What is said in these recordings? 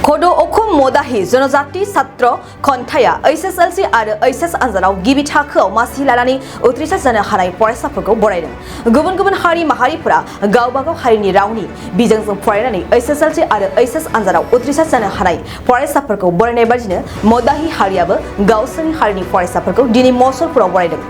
खद अखम मदाहि जनजाति छात्र खन्थाया HSLC आरो HS आनजादाव गिबि थाखोआव मासि लानानै उथ्रिसार जानो हानाय फरायसाफोरखौ बरायदों। गुबुन गुबुन हारि माहारिफोरा गावबागाव हारिनि रावनि बिजोंजों फरायनानै HSLC आरो HS आनजादाव उथ्रिसार जानो हानाय फरायसाफोरखौ बरायनाय बादिनो मदाहि हारियाबो गावसोरनि हारिनि फरायसाफोरखौ दिनै मसलपुराव बरायदों।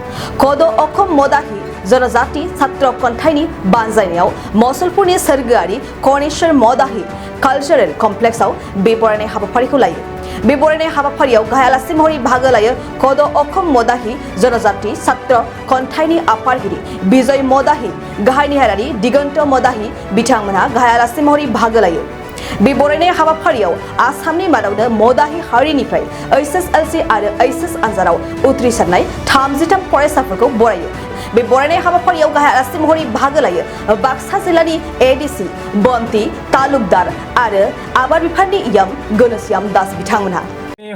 खद अखम मदाहि जनजाति छात्र खन्थाइनि बानजायनायाव मसलपुरनि सोरगोआरि कर्णेश्वर मदाहि कालचारेल कमप्लेक्सआव बे बरायनाय हाबाफारिखौ लायो। बे बरायनाय हाबाफारियाव गाहाय आलासि महरै बाहागो लायो खद अखम मदाहि जनजाति छात्र खन्थाइनि आफादगिरि बिजय मदाहि, गाहाय नेहारारि दिगन्त मदाहि बिथांमोनहा गाहाय आलासि महरै बाहागो लायो। बे बरायनाय हाबाफारियाव आसामनि मादावनो मदाहि हारिनिफ्राय HSLC आरो HS आनजादाव उथ्रिसारनाय 33 फरायसाफोरखौ बरायो। बे बरायनाय हाबाफारियाव गाहाय आलासि महरै बाहागो लायो बाक्सा जिल्लानि ADC बन्ति तालुकदार आरो आबाद बिफाननि इयाम गणेश्याम दास बिथांमोनहा।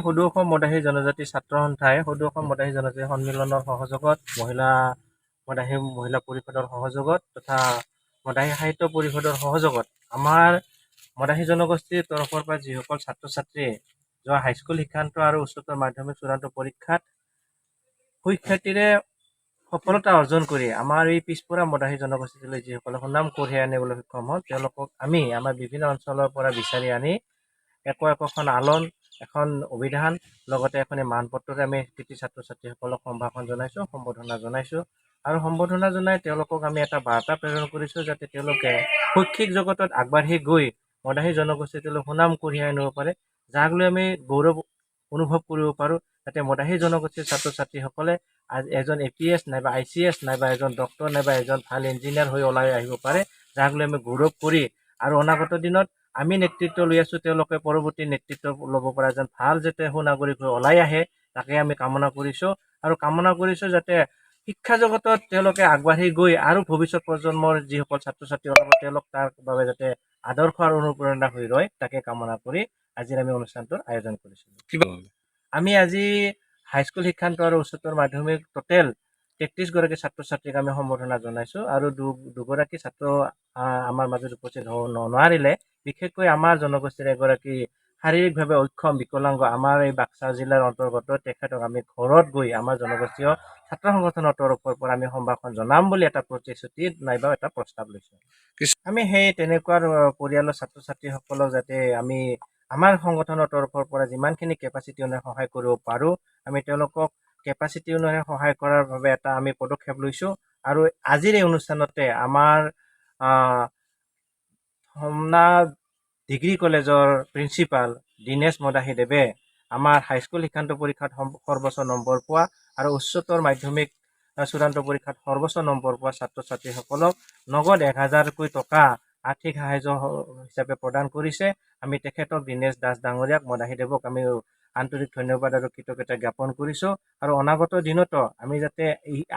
সদৌ অসম মদাহি জনজাতি ছাত্ৰ সন্থাই সদৌ অসম মদাহি জনজাতি সন্মিলনৰ সহযোগত মহিলা পৰিষদৰ সহযোগত তথা মদাহি সাহিত্য পৰিষদৰ সহযোগত আমাৰ মদাহি জনগোষ্ঠীৰ তৰফৰ পৰা যিসকল ছাত্ৰ ছাত্ৰীয়ে যোৱা হাইস্কুল শিক্ষান্ত আৰু উচ্চতৰ মাধ্যমিক চূড়ান্ত পৰীক্ষাত সুখ্যাতিৰে সফলতা অৰ্জন কৰি আমাৰ এই পিছপৰা মদাহি জনগোষ্ঠীলৈ যিসকলে সুনাম কঢ়িয়াই আনিবলৈ সক্ষম হ'ল তেওঁলোকক আমি আমাৰ বিভিন্ন অঞ্চলৰ পৰা বিচাৰি আনি একোখন আলন এখন অভিধান লগতে এখন মানপত্ৰৰে আমি কৃতি ছাত্ৰ ছাত্ৰীসকলক সম্ভাষণ জনাইছোঁ, সম্বৰ্ধনা জনাইছোঁ আৰু সম্বৰ্ধনা জনাই তেওঁলোকক আমি এটা বাৰ্তা প্ৰেৰণ কৰিছোঁ যাতে তেওঁলোকে শৈক্ষিক জগতত আগবাঢ়ি গৈ মদাহি জনগোষ্ঠীটোলৈ সুনাম কঢ়িয়াই আনিব পাৰে, যাক লৈ আমি গৌৰৱ অনুভৱ কৰিব পাৰোঁ যাতে মদাহি জনগোষ্ঠীৰ ছাত্ৰ ছাত্ৰীসকলে এজন APS নাইবা ICS নাইবা এজন ডক্টৰ নাইবা এজন ভাল ইঞ্জিনিয়াৰ হৈ ওলাই আহিব পাৰে, যাক লৈ আমি গৌৰৱ কৰি আৰু অনাগত দিনত আমি নেতৃত্ব লৈ আছোঁ তেওঁলোকে পৰৱৰ্তী নেতৃত্ব ল'ব পৰা এজন ভাল যাতে সুনাগৰিক হৈ ওলাই আহে তাকে আমি কামনা কৰিছোঁ আৰু কামনা কৰিছোঁ যাতে শিক্ষা জগতত তেওঁলোকে আগবাঢ়ি গৈ আৰু ভৱিষ্যত প্ৰজন্মৰ যিসকল ছাত্ৰ ছাত্ৰী তেওঁলোক তাৰ বাবে যাতে আদৰ্শ আৰু অনুপ্ৰেৰণা হৈ ৰয় তাকে কামনা কৰি আজিৰ আমি অনুষ্ঠানটোৰ আয়োজন কৰিছিলোঁ। আমি আজি হাইস্কুল শিক্ষান্ত আৰু উচ্চতৰ মাধ্যমিক টোটেল 33 গৰাকী ছাত্ৰ ছাত্ৰীক আমি সম্বৰ্ধনা জনাইছোঁ আৰু দুগৰাকী ছাত্ৰ আমাৰ মাজত উপস্থিত হ'ব নোৱাৰিলে, বিশেষকৈ আমাৰ জনগোষ্ঠীৰ এগৰাকী শাৰীৰিকভাৱে অক্ষম বিকলাংগ আমাৰ এই বাক্সা জিলাৰ অন্তৰ্গত তেখেতক আমি ঘৰত গৈ আমাৰ জনগোষ্ঠীয় ছাত্ৰ সংগঠনৰ তৰফৰ পৰা আমি সম্ভাষণ জনাম বুলি এটা প্ৰতিশ্ৰুতি নাইবা এটা প্ৰস্তাৱ লৈছোঁ। আমি সেই তেনেকুৱা পৰিয়ালৰ ছাত্ৰ ছাত্ৰীসকলক যাতে আমি আমাৰ সংগঠনৰ তৰফৰ পৰা যিমানখিনি কেপাচিটি অনুযায়ী সহায় কৰিব পাৰোঁ আমি তেওঁলোকক কেপাচিটি অনুযায়ী সহায় কৰাৰ বাবে এটা আমি পদক্ষেপ লৈছোঁ আৰু আজিৰ এই অনুষ্ঠানতে আমাৰ হোমনা ডিগ্ৰী কলেজৰ প্ৰিন্সিপাল দীনেশ মদাহি দেৱে আমাৰ হাইস্কুল শিক্ষান্ত পৰীক্ষাত সৰ্বোচ্চ নম্বৰ পোৱা আৰু উচ্চতৰ মাধ্যমিক চূড়ান্ত পৰীক্ষাত সৰ্বোচ্চ নম্বৰ পোৱা ছাত্ৰ ছাত্ৰীসকলক নগদ 1000কৈ টকা আৰ্থিক সাহায্য হিচাপে প্ৰদান কৰিছে। আমি তেখেতক দীনেশ দাস ডাঙৰীয়াক মদাহি দেৱক আমি আন্তৰিক ধন্যবাদ আৰু কৃতজ্ঞতা জ্ঞাপন কৰিছোঁ আৰু অনাগত দিনতো আমি যাতে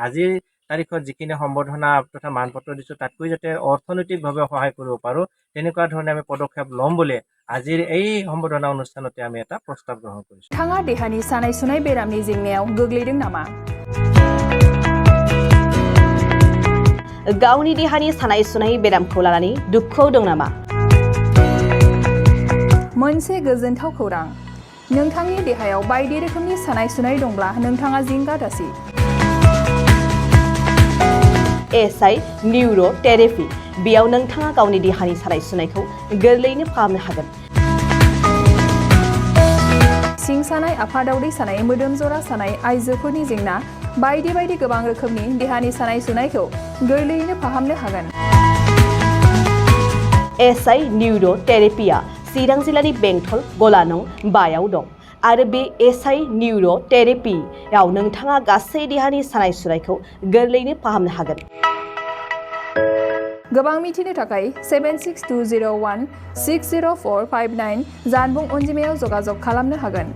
আজিৰ তাৰিখত যিখিনি সম্বৰ্ধনা তথা মানপত্ৰ দিছোঁ তাতকৈ যাতে অৰ্থনৈতিকভাৱে সহায় কৰিব পাৰোঁ তেনেকুৱা ধৰণে আমি পদক্ষেপ ল'ম বুলি আজিৰ এই সম্বৰ্ধনা অনুষ্ঠানতে আমি এটা প্ৰস্তাৱ গ্ৰহণ কৰিছোঁ। नोंथाङा देहानि सानाय सुनाय बेरामनि जेंनायाव गोग्लैदों नामा? गावनि देहानि सानाय सुनाय बेरामखौ लानानै दुखुआव दं नामा? मोनसे गोजोनथाव खौरां, नोंथांनि देहायाव बायदि रोखोमनि सानाय सुनाय दंब्ला नोंथाङा जिंगा दासि। SI निउर' थेरापि बेयाव नोंथाङा गावनि देहानि सानाय सुनायखौ गोरलैयैनो फाहामनो हागोन। सिं सानाय, आफादावदै सानाय, मोदोम जरा सानाय, आइजोफोरनि जेंना बायदि बायदि गोबां रोखोमनि देहानि सानाय सुनायखौ गोरलैयैनो फाहामनो हागोन। SI निउर' थेरापिया चिरां जिल्लानि बेंटल गलानं बायाव दं आरो बे SI निउर' थेरापियाव नोंथाङा गासै देहानि सानाय सुनायखौ गोरलैयैनो फाहामनो हागोन। गोबां मिथिनो थाखाय 76201-60459 जानबुं अनजिमायाव जगाजग खालामनो हागोन।